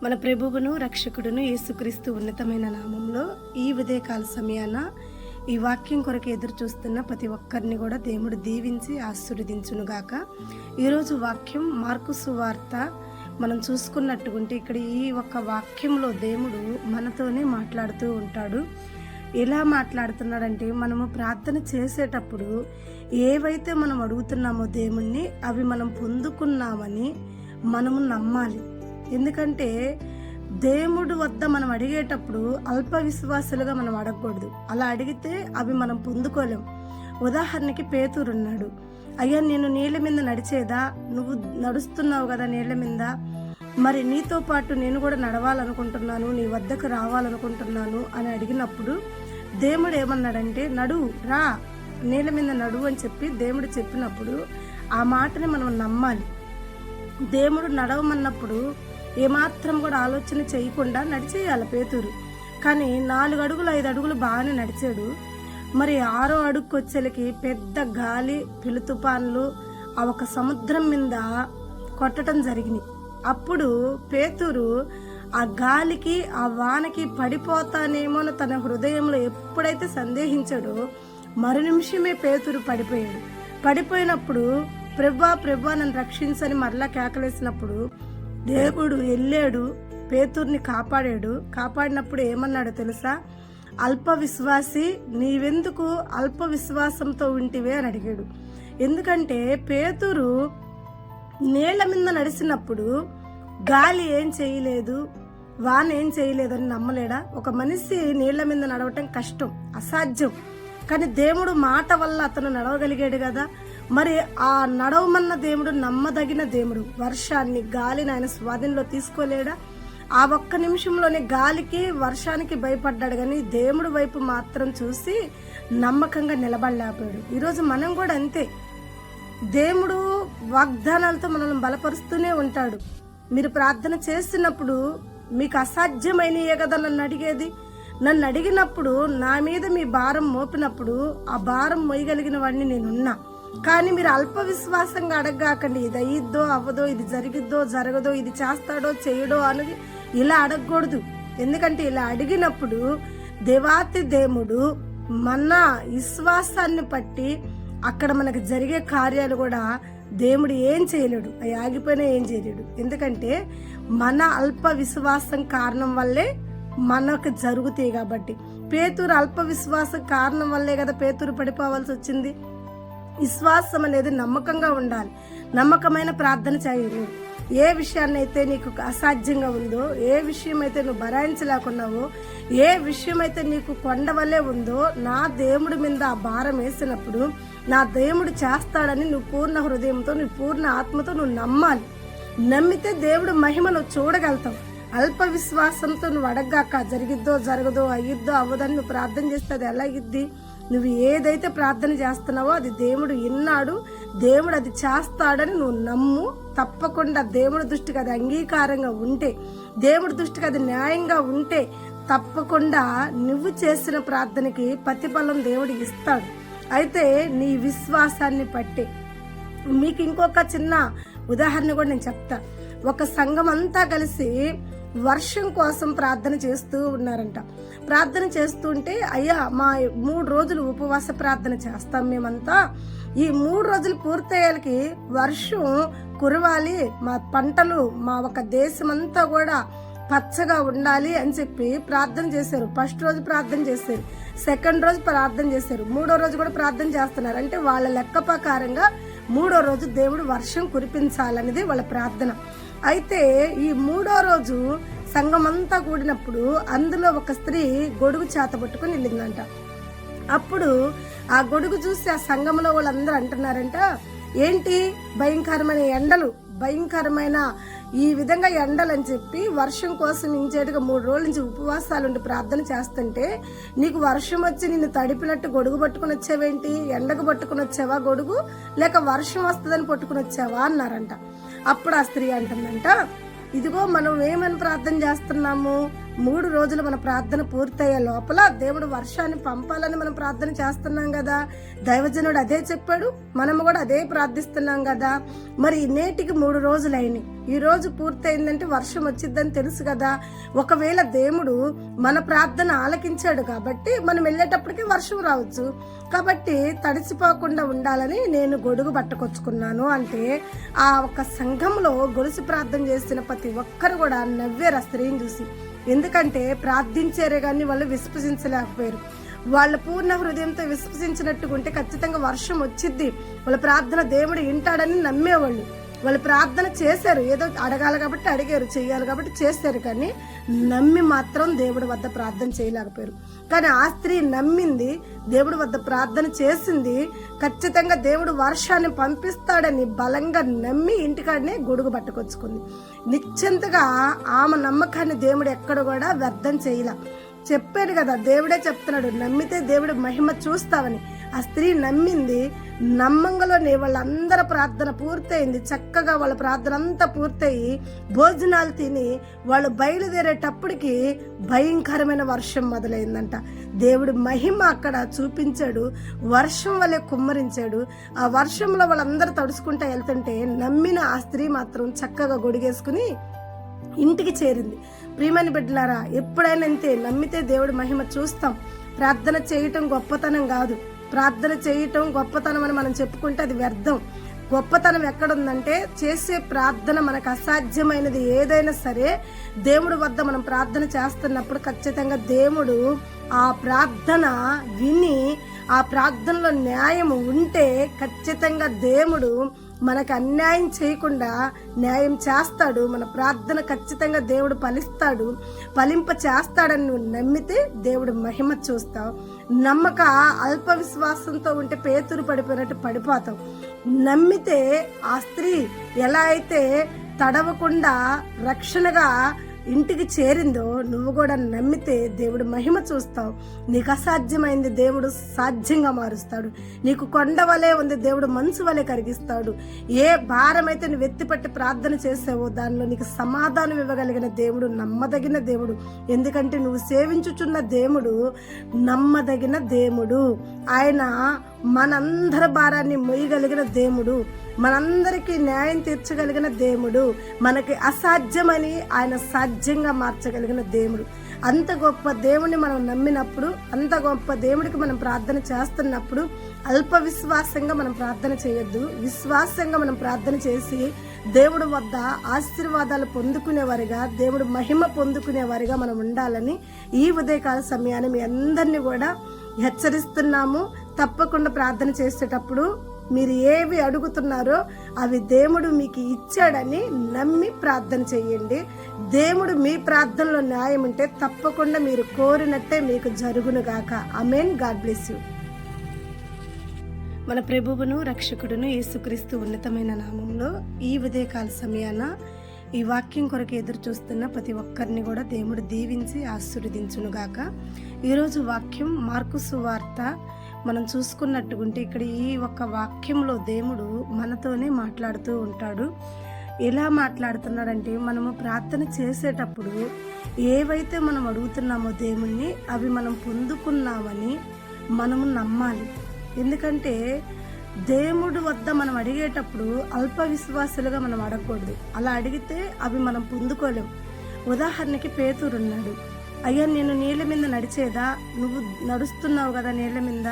మన ప్రభువును రక్షకుడును యేసుక్రీస్తు ఉన్నతమైన నామంలో ఈ ఉదయకాల సమయాన ఈ వాక్యం కొరకు ఎదురు చూస్తున్న ప్రతి ఒక్కరిని కూడా దేవుడు దీవించి ఆశీర్వదించునుగాక. ఈరోజు వాక్యం మార్కు సువార్త మనం చూసుకున్నట్టుకుంటే ఇక్కడ ఈ ఒక్క వాక్యంలో దేవుడు మనతోనే మాట్లాడుతూ ఉంటాడు. ఎలా మాట్లాడుతున్నాడంటే, మనము ప్రార్థన చేసేటప్పుడు ఏవైతే మనం అడుగుతున్నామో దేవుణ్ణి అవి మనం పొందుకున్నామని మనము నమ్మాలి. ఎందుకంటే దేవుడు వద్ద మనం అడిగేటప్పుడు అల్ప విశ్వాసులుగా మనం అడగకూడదు. అలా అడిగితే అవి మనం పొందుకోలేం. ఉదాహరణకి పేతురు ఉన్నాడు. అయ్యా, నేను నీళ్ళ మీద నడిచేదా? నువ్వు నడుస్తున్నావు కదా నీళ్ళ మీద, మరి నీతో పాటు నేను కూడా నడవాలనుకుంటున్నాను, నీ వద్దకు రావాలనుకుంటున్నాను అని అడిగినప్పుడు దేవుడు ఏమన్నాడంటే, నడువు, రా, నీళ్ళ మీద నడువు అని చెప్పి దేవుడు చెప్పినప్పుడు ఆ మాటని మనం నమ్మాలి. దేవుడు నడవమన్నప్పుడు ఏమాత్రం కూడా ఆలోచన చేయకుండా నడిచేయాలి పేతురు. కానీ 4 అడుగులు 5 అడుగులు బాగానే నడిచాడు. మరి 6వ అడుగుకి వచ్చేలకి పెద్ద గాలి, పిలుతుపాన్లు ఆ ఒక సముద్రం మీద కొట్టడం జరిగినాయి. అప్పుడు పేతురు ఆ గాలికి ఆ వానకి పడిపోతానేమో అని తన హృదయంలో ఎప్పుడైతే సందేహించాడో మరు నిమిషమే పేతురు పడిపోయాడు. పడిపోయినప్పుడు ప్రభువా ప్రభువా నన్ను రక్షించని మరలా కేకలేసినప్పుడు దేవుడు వెళ్ళాడు, పేతుర్ని కాపాడాడు. కాపాడినప్పుడు ఏమన్నాడో తెలుసా? అల్ప విశ్వాసి, నీవెందుకు అల్ప విశ్వాసంతో ఉంటివే అని అడిగాడు. ఎందుకంటే పేతురు నీళ్ల మీద నడిచినప్పుడు గాలి ఏం చేయలేదు, వాన ఏం చేయలేదని నమ్మలేడా? ఒక మనిషి నీళ్ల మీద నడవటం కష్టం, అసాధ్యం. కానీ దేవుడు మాట వల్ల అతను నడవగలిగాడు కదా. మరి ఆ నడవమన్న దేవుడు నమ్మదగిన దేవుడు. వర్షాన్ని, గాలిని ఆయన స్వాధీనంలో తీసుకోలేడా? ఆ ఒక్క నిమిషంలోనే గాలికి వర్షానికి భయపడ్డాడు, కానీ దేవుడు వైపు మాత్రం చూసి నమ్మకంగా నిలబడలేకపోయాడు. ఈరోజు మనం కూడా అంతే. దేవుడు వాగ్దానాలతో మనల్ని బలపరుస్తూనే ఉంటాడు. మీరు ప్రార్థన చేస్తున్నప్పుడు మీకు అసాధ్యమైనయే కదా నన్ను అడిగేది. నన్ను అడిగినప్పుడు నా మీద మీ భారం మోపినప్పుడు ఆ భారం మోయగలిగిన వాడిని నేనున్నా. కానీ మీరు అల్ప విశ్వాసంగా అడగకండి, ఇది అయ్యిద్దో అవ్వదో, ఇది జరిగిద్దో జరగదో, ఇది చేస్తాడో చేయడో అనేది ఇలా అడగకూడదు. ఎందుకంటే ఇలా అడిగినప్పుడు దేవాతి దేవుడు మన విశ్వాసాన్ని బట్టి అక్కడ మనకు జరిగే కార్యాలు కూడా దేవుడు ఏం చేయలేడు, అవి ఆగిపోయినా ఏం చేయలేడు. ఎందుకంటే మన అల్ప విశ్వాసం కారణం వల్లే మనకు జరుగుతాయి. కాబట్టి పేతురు అల్ప విశ్వాసం కారణం వల్లే కదా పేతురు పడిపోవాల్సి వచ్చింది. విశ్వాసం అనేది నమ్మకంగా ఉండాలి. నమ్మకమైన ప్రార్థన చేయాలి. ఏ విషయాన్ని అయితే నీకు అసాధ్యంగా ఉందో, ఏ విషయం అయితే నువ్వు భరాయించలేకున్నావో, ఏ విషయం అయితే నీకు కొండ వల్లే ఉందో, నా దేవుడి మీద ఆ భారం వేసినప్పుడు నా దేవుడు చేస్తాడని నువ్వు పూర్ణ హృదయంతో, నువ్వు పూర్ణ ఆత్మతో నువ్వు నమ్మాలి. నమ్మితే దేవుడు మహిమను చూడగలుగుతావు. అల్ప విశ్వాసంతో నువ్వు అడగాక జరిగిద్దో జరగదో, అయ్యిద్దో అవ్వదని నువ్వు ప్రార్థన చేస్తే అది ఎలా అయ్యిద్ది? నువ్వు ఏదైతే ప్రార్థన చేస్తున్నావో అది దేవుడు విన్నాడు, దేవుడు అది చేస్తాడని నువ్వు నమ్ము. తప్పకుండా దేవుడి దృష్టికి అది అంగీకారంగా ఉంటే, దేవుడి దృష్టికి అది న్యాయంగా ఉంటే తప్పకుండా నువ్వు చేసిన ప్రార్థనకి ప్రతిఫలం దేవుడు ఇస్తాడు. అయితే నీ విశ్వాసాన్ని బట్టి మీకు ఇంకొక చిన్న ఉదాహరణ కూడా నేను చెప్తా. ఒక సంఘం అంతా కలిసి వర్షం కోసం ప్రార్థన చేస్తూ ఉన్నారంట. ప్రార్థన చేస్తుంటే, అయ్యా మా 3 రోజులు ఉపవాస ప్రార్థన చేస్తాం మేమంతా, ఈ 3 రోజులు పూర్తయ్యాలకి వర్షం కురవాలి, మా పంటలు, మా ఒక దేశం అంతా కూడా పచ్చగా ఉండాలి అని చెప్పి ప్రార్థన చేశారు. ఫస్ట్ రోజు ప్రార్థన చేశారు, సెకండ్ రోజు ప్రార్థన చేశారు, 3వ రోజు కూడా ప్రార్థన చేస్తున్నారు. అంటే వాళ్ళ లెక్క ప్రకారంగా 3వ రోజు దేవుడు వర్షం కురిపించాలనేది వాళ్ళ ప్రార్థన. అయితే ఈ 3వ రోజు సంఘం అంతా కూడినప్పుడు అందులో ఒక స్త్రీ గొడుగు చేత పట్టుకుని వెళ్ళిందంట. అప్పుడు ఆ గొడుగు చూసి ఆ సంఘంలో వాళ్ళందరూ అంటున్నారంట, ఏంటి భయంకరమైన ఎండలు, భయంకరమైన ఈ విధంగా ఎండలని చెప్పి వర్షం కోసం ఇంచేటుగా 3 రోజుల నుంచి ఉపవాసాలుండి ప్రార్థన చేస్తుంటే నీకు వర్షం వచ్చి నిన్ను తడిపినట్టు గొడుగు పట్టుకుని వచ్చావేంటి? ఎండకు పట్టుకుని వచ్చావా గొడుగు, లేక వర్షం వస్తుందని పట్టుకుని వచ్చావా అన్నారంట. అప్పుడు ఆ స్త్రీ అంటుందంట, ఇదిగో మనం ఏమని ప్రార్థన చేస్తున్నాము? 3 రోజులు మన ప్రార్థన పూర్తయ్యే లోపల దేవుడు వర్షాన్ని పంపాలని మనం ప్రార్థన చేస్తున్నాం కదా. దైవజనుడు అదే చెప్పాడు, మనము కూడా అదే ప్రార్థిస్తున్నాం కదా. మరి నేటికి 3 రోజులు అయినాయి. ఈ రోజు పూర్తయిందంటే వర్షం వచ్చిద్దని తెలుసు కదా. ఒకవేళ దేవుడు మన ప్రార్థన ఆలకించాడు కాబట్టి మనం వెళ్ళేటప్పటికి వర్షం రావచ్చు. కాబట్టి తడిసిపోకుండా ఉండాలని నేను గొడుగు పట్టుకొచ్చుకున్నాను అంటే ఆ ఒక సంఘంలో గొలుసు ప్రార్థన చేసిన ప్రతి ఒక్కరు కూడా నవ్వేరు ఆ స్త్రీని చూసి. ఎందుకంటే ప్రార్థించారే కానీ వాళ్ళు విశ్వసించలేకపోయారు. వాళ్ళ పూర్ణ హృదయంతో విశ్వసించినట్టుగా ఉంటే ఖచ్చితంగా వర్షం వచ్చిద్ది, వాళ్ళ ప్రార్థన దేవుడు వింటాడని నమ్మేవాళ్ళు. వాళ్ళు ప్రార్థన చేశారు, ఏదో అడగాలి కాబట్టి అడిగారు, చెయ్యాలి కాబట్టి చేశారు, కానీ నమ్మి మాత్రం దేవుడి వద్ద ప్రార్థన చేయలేకపోయారు. కానీ ఆ స్త్రీ నమ్మింది, దేవుడి వద్ద ప్రార్థన చేసింది, ఖచ్చితంగా దేవుడు వర్షాన్ని పంపిస్తాడని బలంగా నమ్మి ఇంటికాడనే గొడుగు పట్టుకొచ్చుకుంది. నిశ్చింతగా ఆమె నమ్మకాన్ని దేవుడు ఎక్కడ కూడా వ్యర్థం చేయలే. చెప్పాడు కదా, దేవుడే చెప్తున్నాడు, నమ్మితే దేవుడు మహిమ చూస్తావని. ఆ స్త్రీ నమ్మింది, నమ్మంగలోనే వాళ్ళందరి ప్రార్థన పూర్తయింది. చక్కగా వాళ్ళ ప్రార్థన అంతా పూర్తయి భోజనాలు తిని వాళ్ళు బయలుదేరేటప్పటికి భయంకరమైన వర్షం మొదలైందంట. దేవుడు మహిమ అక్కడ చూపించాడు, వర్షం వల్లే కుమ్మరించాడు. ఆ వర్షంలో వాళ్ళందరూ తడుచుకుంటూ వెళ్తుంటే నమ్మిన ఆ స్త్రీ మాత్రం చక్కగా గొడిగేసుకుని ఇంటికి చేరింది. ప్రియమైన బిడ్డలారా, ఎప్పుడైనా అంతే, నమ్మితే దేవుడి మహిమ చూస్తాం. ప్రార్థన చేయటం గొప్పతనం కాదు, ప్రార్థన చేయటం గొప్పతనం అని మనం చెప్పుకుంటే అది వ్యర్థం. గొప్పతనం ఎక్కడుందంటే చేసే ప్రార్థన మనకు అసాధ్యమైనది ఏదైనా సరే దేవుడి వద్ద మనం ప్రార్థన చేస్తున్నప్పుడు ఖచ్చితంగా దేవుడు ఆ ప్రార్థన విని ఆ ప్రార్థనలో న్యాయం ఉంటే ఖచ్చితంగా దేవుడు మనకు అన్యాయం చేయకుండా న్యాయం చేస్తాడు. మన ప్రార్థన ఖచ్చితంగా దేవుడు ఫలింప చేస్తాడని నువ్వు నమ్మితే దేవుడు మహిమ చూస్తావు. నమ్మక అల్ప విశ్వాసంతో ఉంటే పేతురు పడిపోయినట్టు పడిపోతావు. నమ్మితే ఆ స్త్రీ ఎలా అయితే తడవకుండా రక్షణగా ఇంటికి చేరిందో నువ్వు కూడా నమ్మితే దేవుడు మహిమ చూస్తావు. నీకు అసాధ్యమైంది దేవుడు సాధ్యంగా మారుస్తాడు. నీకు కొండ వలె ఉంది దేవుడు మనసు వలె కరిగిస్తాడు. ఏ భారం అయితే నువ్వు ఎత్తిపట్టి ప్రార్థన చేసావో దానిలో నీకు సమాధానం ఇవ్వగలిగిన దేవుడు నమ్మదగిన దేవుడు. ఎందుకంటే నువ్వు సేవించుచున్న దేవుడు నమ్మదగిన దేవుడు. ఆయన మనందరి భారాన్ని మొయ్యగలిగిన దేవుడు, మనందరికీ న్యాయం తీర్చగలిగిన దేవుడు, మనకి అసాధ్యమని ఆయన సాధ్యంగా మార్చగలిగిన దేవుడు. అంత గొప్ప దేవుడిని మనం నమ్మినప్పుడు, అంత గొప్ప దేవుడికి మనం ప్రార్థన చేస్తున్నప్పుడు అల్ప విశ్వాసంగా మనం ప్రార్థన చేయొద్దు. విశ్వాసంగా మనం ప్రార్థన చేసి దేవుడి వద్ద ఆశీర్వాదాలు పొందుకునేవారిగా, దేవుడు మహిమ పొందుకునేవారిగా మనం ఉండాలని ఈ ఉదయకాల సమయాన్ని మీ అందరినీ కూడా హెచ్చరిస్తున్నాము. తప్పకుండా ప్రార్థన చేసేటప్పుడు మీరు ఏవి అడుగుతున్నారో అవి దేవుడు మీకు ఇచ్చాడని నమ్మి ప్రార్థన చేయండి. దేవుడు మీ ప్రార్థనలో న్యాయం ఉంటే తప్పకుండా మీరు కోరినట్టే మీకు జరుగునుగాక. ఆమేన్. God bless you. మన ప్రభువును రక్షకుడును యేసుక్రీస్తు ఉన్నతమైన నామంలో ఈ ఉదయకాల సమయాన ఈ వాక్యం కొరకు ఎదురు చూస్తున్న ప్రతి ఒక్కరిని కూడా దేవుడు దీవించి ఆశీర్వదించునుగాక. ఈరోజు వాక్యం మార్కు సువార్త మనం చూసుకున్నట్టుకుంటే ఇక్కడ ఈ ఒక్క వాక్యంలో దేవుడు మనతోనే మాట్లాడుతూ ఉంటాడు. ఎలా మాట్లాడుతున్నాడంటే, మనము ప్రార్థన చేసేటప్పుడు ఏవైతే మనం అడుగుతున్నామో దేవుణ్ణి అవి మనం పొందుకున్నామని మనము నమ్మాలి. ఎందుకంటే దేవుడి వద్ద మనం అడిగేటప్పుడు అల్ప విశ్వాసులుగా మనం అడగకూడదు. అలా అడిగితే అవి మనం పొందుకోలేం. ఉదాహరణకి పేతురు ఉన్నాడు. అయ్యా, నేను నీళ్ళ మీద నడిచేదా? నువ్వు నడుస్తున్నావు కదా నీళ్ళ మీద,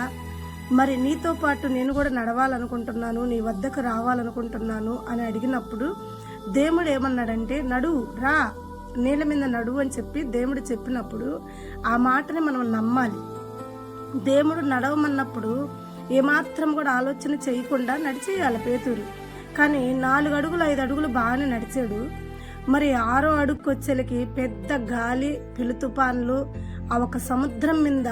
మరి నీతో పాటు నేను కూడా నడవాలనుకుంటున్నాను, నీ వద్దకు రావాలనుకుంటున్నాను అని అడిగినప్పుడు దేవుడు ఏమన్నాడంటే, నడువు, రా, నీళ్ళ మీద నడువు అని చెప్పి దేవుడు చెప్పినప్పుడు ఆ మాటని మనం నమ్మాలి. దేవుడు నడవమన్నప్పుడు ఏమాత్రం కూడా ఆలోచన చేయకుండా నడిచేయాలి పేతురు. కానీ 4 అడుగులు 5 అడుగులు బాగానే నడిచాడు. మరి 6వ అడుగుకి వచ్చేలకి పెద్ద గాలి, పెను తుఫాన్లు ఆ ఒక సముద్రం మీద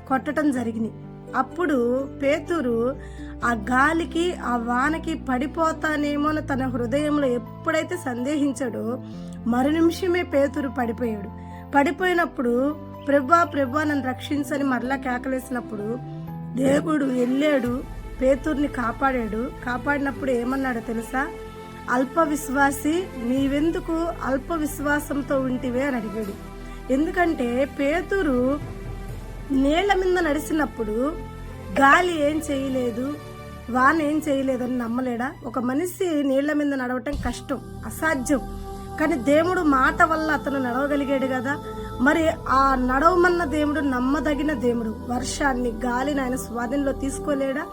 కొట్టడం జరిగినాయి. అప్పుడు పేతురు ఆ గాలికి ఆ వానకి పడిపోతానేమో అని తన హృదయంలో ఎప్పుడైతే సందేహించాడో మరు నిమిషమే పేతురు పడిపోయాడు. పడిపోయినప్పుడు ప్రభువా ప్రభువా నన్ను రక్షించని మరలా కేకలేసినప్పుడు దేవుడు వెళ్ళాడు, పేతుర్ని కాపాడాడు. కాపాడినప్పుడు ఏమన్నాడో తెలుసా? అల్ప విశ్వాసి, నీవెందుకు అల్ప విశ్వాసంతో ఉంటివే అని అడిగాడు. ఎందుకంటే పేతురు నీళ్ల మీద నడిచినప్పుడు గాలి ఏం చేయలేదు, వాన ఏం చేయలేదు అని నమ్మలేడా? ఒక మనిషి నీళ్ల మీద నడవటం కష్టం, అసాధ్యం. కానీ దేవుడు మాట వల్ల అతను నడవగలిగాడు కదా. మరి ఆ నడవమన్న దేవుడు నమ్మదగిన దేవుడు. వర్షాన్ని, గాలిని ఆయన స్వాధీనంలో తీసుకోలేడా?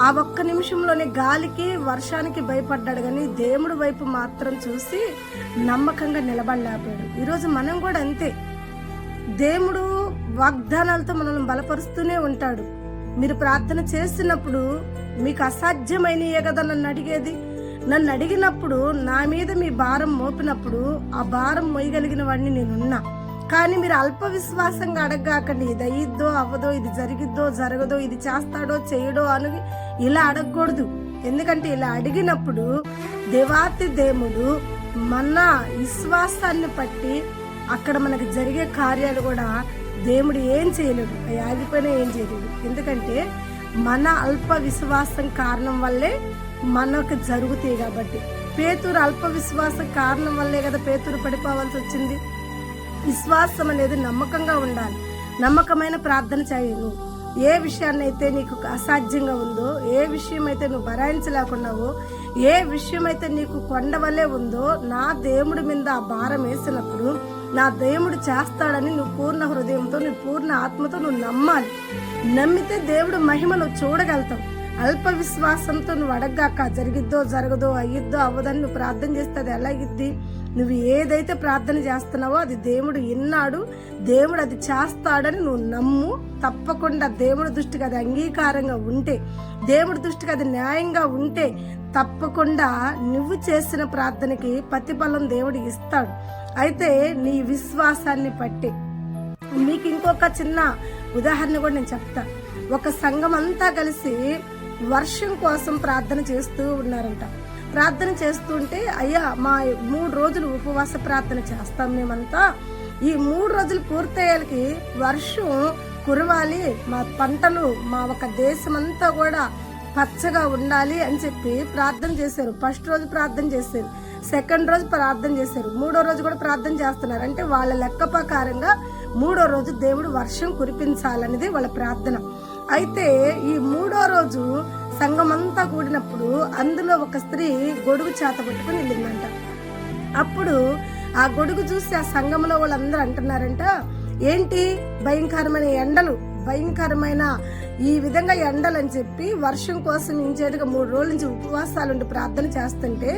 ఆ ఒక్క నిమిషంలోనే గాలికి, వర్షానికి భయపడ్డాడు, కానీ దేవుడు వైపు మాత్రం చూసి నమ్మకంగా నిలబడలేకపోయాడు. ఈరోజు మనం కూడా అంతే. దేవుడు వాగ్దానాలతో మనల్ని బలపరుస్తూనే ఉంటాడు. మీరు ప్రార్థన చేస్తున్నప్పుడు మీకు అసాధ్యమైనయే కదా నన్ను అడిగేది. నన్ను అడిగినప్పుడు, నా మీద మీ భారం మోపినప్పుడు ఆ భారం మోయగలిగిన వాడిని నేనున్నా. కానీ మీరు అల్ప విశ్వాసంగా అడగకండి, ఇది అయ్యిద్దో అవ్వదో, ఇది జరిగిద్దో జరగదో, ఇది చేస్తాడో చేయడో అని ఇలా అడగకూడదు. ఎందుకంటే ఇలా అడిగినప్పుడు దేవాతి దేవుడు మన విశ్వాసాన్ని బట్టి అక్కడ మనకు జరిగే కార్యాలు కూడా దేవుడు ఏం చేయలేడు, అవి ఆగిపోయినా ఏం చేయలేడు. ఎందుకంటే మన అల్ప విశ్వాసం కారణం వల్లే మనకు జరుగుతాయి. కాబట్టి పేతురు అల్ప విశ్వాసం కారణం వల్లే కదా పేతురు పడిపోవాల్సి వచ్చింది. విశ్వాసం అనేది నమ్మకంగా ఉండాలి. నమ్మకమైన ప్రార్థన చేయను. ఏ విషయాన్నైతే నీకు అసాధ్యంగా ఉందో, ఏ విషయం అయితే నువ్వు భరాయించలేకున్నావో, ఏ విషయం అయితే నీకు కొండ వల్లే ఉందో, నా దేవుడి మీద ఆ భారం వేసినప్పుడు నా దేవుడు చేస్తాడని నువ్వు పూర్ణ హృదయంతో, నువ్వు పూర్ణ ఆత్మతో నువ్వు నమ్మాలి. నమ్మితే దేవుడు మహిమ నువ్వు చూడగలుగుతావు. అల్ప విశ్వాసంతో నువ్వు అడగ్గాక జరిగిద్దో జరగదో, అయ్యిద్దో అవ్వదని నువ్వు ప్రార్థన చేస్తే అది ఎలాగిద్ది? నువ్వు ఏదైతే ప్రార్థన చేస్తున్నావో అది దేవుడు విన్నాడు, దేవుడు అది చేస్తాడని నువ్వు నమ్ము. తప్పకుండా దేవుడి దృష్టికి అది అంగీకారంగా ఉంటే, దేవుడి దృష్టికి అది న్యాయంగా ఉంటే తప్పకుండా నువ్వు చేసిన ప్రార్థనకి ప్రతిఫలం దేవుడు ఇస్తాడు. అయితే నీ విశ్వాసాన్ని బట్టి మీకు ఇంకొక చిన్న ఉదాహరణ కూడా నేను చెప్తా. ఒక సంఘం అంతా కలిసి వర్షం కోసం ప్రార్థన చేస్తూ ఉన్నారంట. ప్రార్థన చేస్తుంటే, అయ్యా మా 3 రోజులు ఉపవాస ప్రార్థన చేస్తాం మేమంతా, ఈ 3 రోజులు పూర్తయ్యాలకి వర్షం కురవాలి, మా పంటలు, మా ఒక దేశం అంతా కూడా పచ్చగా ఉండాలి అని చెప్పి ప్రార్థన చేశారు. ఫస్ట్ రోజు ప్రార్థన చేశారు, సెకండ్ రోజు ప్రార్థన చేశారు, 3వ రోజు కూడా ప్రార్థన చేస్తున్నారు. అంటే వాళ్ళ లెక్క ప్రకారంగా 3వ రోజు దేవుడు వర్షం కురిపించాలనేది వాళ్ళ ప్రార్థన. అయితే ఈ 3వ రోజు సంఘం అంతా కూడినప్పుడు అందులో ఒక స్త్రీ గొడుగు చేత పట్టుకుని వెళ్ళిందంట. అప్పుడు ఆ గొడుగు చూసి ఆ సంఘంలో వాళ్ళందరూ అంటున్నారంట, ఏంటి భయంకరమైన ఎండలు, భయంకరమైన ఈ విధంగా ఎండలు అని చెప్పి వర్షం కోసం ఇంచేటుగా 3 రోజుల నుంచి ఉపవాసాలుండి ప్రార్థన చేస్తుంటే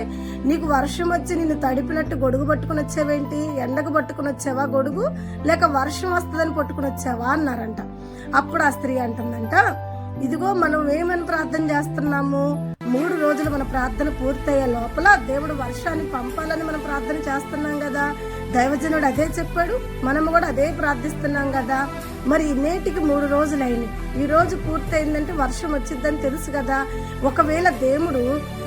నీకు వర్షం వచ్చి నిన్ను తడిపినట్టు గొడుగు పట్టుకుని వచ్చావేంటి? ఎండకు పట్టుకుని వచ్చావా గొడుగు, లేక వర్షం వస్తుందని పట్టుకుని వచ్చావా అన్నారంట. అప్పుడు ఆ స్త్రీ అంటుందంట, ఇదిగో మనం ఏమని ప్రార్థన చేస్తున్నాము, 3 రోజులు మన ప్రార్థన పూర్తయ్యే లోపల దేవుడు వర్షాన్ని పంపాలని మనం ప్రార్థన చేస్తున్నాం కదా. దైవజనుడు అదే చెప్పాడు, మనము కూడా అదే ప్రార్థిస్తున్నాం కదా. మరి నేటికి 3 రోజులు అయినాయి, ఈ రోజు పూర్తయిందంటే వర్షం వచ్చిద్దని తెలుసు కదా. ఒకవేళ దేవుడు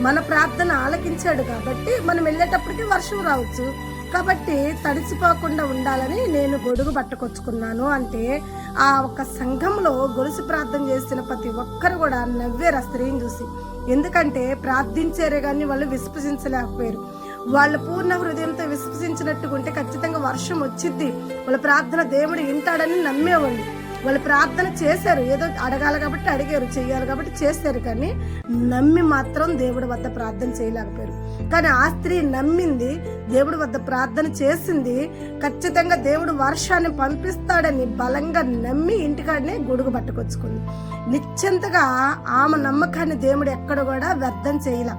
మన ప్రార్థన ఆలకించాడు కాబట్టి మనం వెళ్ళేటప్పటికి వర్షం రావచ్చు. కాబట్టి తడిసిపోకుండా ఉండాలని నేను గొడుగు పట్టుకొచ్చుకున్నాను అంటే, ఆ ఒక సంఘంలో గొలుసు ప్రార్థన చేసిన ప్రతి ఒక్కరు కూడా నవ్వేరు ఆ స్త్రీని చూసి. ఎందుకంటే ప్రార్థించారే కానీ వాళ్ళు విశ్వసించలేకపోయారు. వాళ్ళ పూర్ణ హృదయంతో విశ్వసించినట్టుగా ఉంటే ఖచ్చితంగా వర్షం వచ్చిద్ది, వాళ్ళ ప్రార్థన దేవుడు వింటాడని నమ్మేవాళ్ళు. వాళ్ళు ప్రార్థన చేశారు, ఏదో అడగాలి కాబట్టి అడిగారు, చెయ్యాలి కాబట్టి చేశారు, కానీ నమ్మి మాత్రం దేవుడి వద్ద ప్రార్థన చేయలేకపోయారు. కానీ ఆ స్త్రీ నమ్మింది, దేవుడి వద్ద ప్రార్థన చేసింది, ఖచ్చితంగా దేవుడు వర్షాన్ని పంపిస్తాడని బలంగా నమ్మి ఇంటికాడనే గొడుగు పట్టుకొచ్చుకుంది. నిశ్చింతగా ఆమె నమ్మకాన్ని దేవుడు ఎక్కడ కూడా వ్యర్థం చేయలే.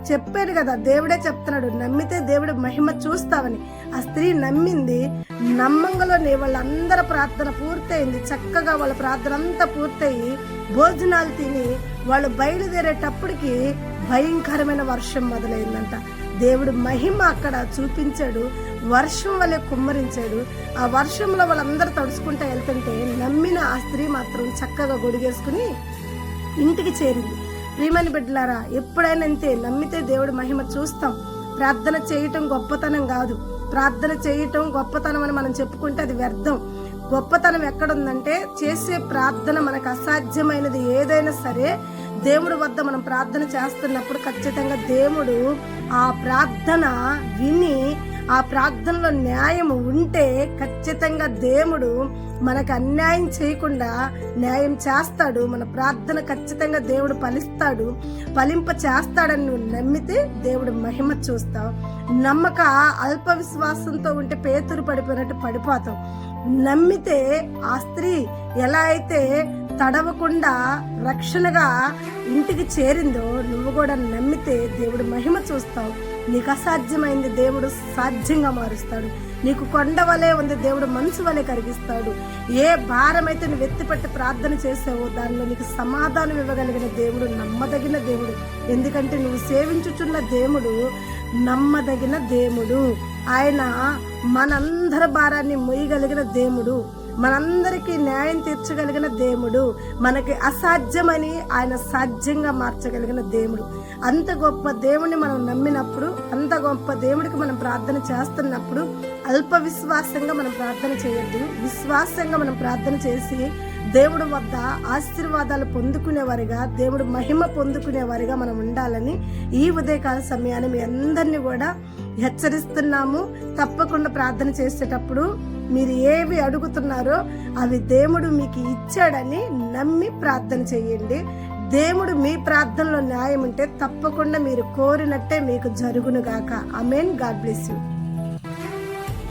చెప్పాడు కదా, దేవుడే చెప్తున్నాడు, నమ్మితే దేవుడు మహిమ చూస్తావని. ఆ స్త్రీ నమ్మింది, నమ్మంగలోనే వాళ్ళందరి ప్రార్థన పూర్తయింది. చక్కగా వాళ్ళ ప్రార్థన అంతా పూర్తయి భోజనాలు తిని వాళ్ళు బయలుదేరేటప్పటికి భయంకరమైన వర్షం మొదలైందంట. దేవుడు మహిమ అక్కడ చూపించాడు, వర్షం వల్లే కుమ్మరించాడు. ఆ వర్షంలో వాళ్ళందరూ తడుచుకుంటూ వెళ్తుంటే నమ్మిన ఆ స్త్రీ మాత్రం చక్కగా గొడిగేసుకుని ఇంటికి చేరింది. ప్రియమైన బిడ్డలారా, ఎప్పుడైనా అంతే, నమ్మితే దేవుడు మహిమ చూస్తాం. ప్రార్థన చేయటం గొప్పతనం కాదు, ప్రార్థన చేయటం గొప్పతనం అని మనం చెప్పుకుంటే అది వ్యర్థం. గొప్పతనం ఎక్కడుందంటే, చేసే ప్రార్థన మనకు అసాధ్యమైనది ఏదైనా సరే దేవుడి వద్ద మనం ప్రార్థన చేస్తున్నప్పుడు ఖచ్చితంగా దేవుడు ఆ ప్రార్థన విని ఆ ప్రార్థనలో న్యాయం ఉంటే ఖచ్చితంగా దేవుడు మనకు అన్యాయం చేయకుండా న్యాయం చేస్తాడు. మన ప్రార్థన ఖచ్చితంగా దేవుడు ఫలింప చేస్తాడని నువ్వు నమ్మితే దేవుడు మహిమ చూస్తావు. నమ్మక అల్ప విశ్వాసంతో ఉంటే పేతురు పడిపోయినట్టు పడిపోతావు. నమ్మితే ఆ స్త్రీ ఎలా అయితే తడవకుండా రక్షణగా ఇంటికి చేరిందో నువ్వు కూడా నమ్మితే దేవుడు మహిమ చూస్తావు. నీకు అసాధ్యమైంది దేవుడు సాధ్యంగా మారుస్తాడు. నీకు కొండ వలె ఉంది దేవుడు మనసు వలె కరిగిస్తాడు. ఏ భారం అయితే నువ్వు ఎత్తిపట్టి ప్రార్థన చేసావో దానిలో నీకు సమాధానం ఇవ్వగలిగిన దేవుడు నమ్మదగిన దేవుడు. ఎందుకంటే నువ్వు సేవించుచున్న దేవుడు నమ్మదగిన దేవుడు. ఆయన మనందరి భారాన్ని మొయ్యగలిగిన దేవుడు, మనందరికీ న్యాయం తీర్చగలిగిన దేవుడు, మనకి అసాధ్యమని ఆయన సాధ్యంగా మార్చగలిగిన దేవుడు. అంత గొప్ప దేవుడిని మనం నమ్మినప్పుడు, అంత గొప్ప దేవుడికి మనం ప్రార్థన చేస్తున్నప్పుడు అల్ప విశ్వాసంగా మనం ప్రార్థన చేయొద్దు. విశ్వాసంగా మనం ప్రార్థన చేసి దేవుడి వద్ద ఆశీర్వాదాలు పొందుకునేవారిగా, దేవుడు మహిమ పొందుకునేవారిగా మనం ఉండాలని ఈ ఉదయకాల సమయాన్ని మీ అందరినీ కూడా హెచ్చరిస్తున్నాము. తప్పకుండా ప్రార్థన చేసేటప్పుడు మీరు ఏవి అడుగుతున్నారో అవి దేవుడు మీకు ఇచ్చాడని నమ్మి ప్రార్థన చేయండి. దేవుడు మీ ప్రార్థనలో న్యాయం ఉంటే తప్పకుండా మీరు కోరినట్టే మీకు జరుగునుగాక. ఆమేన్. God bless you.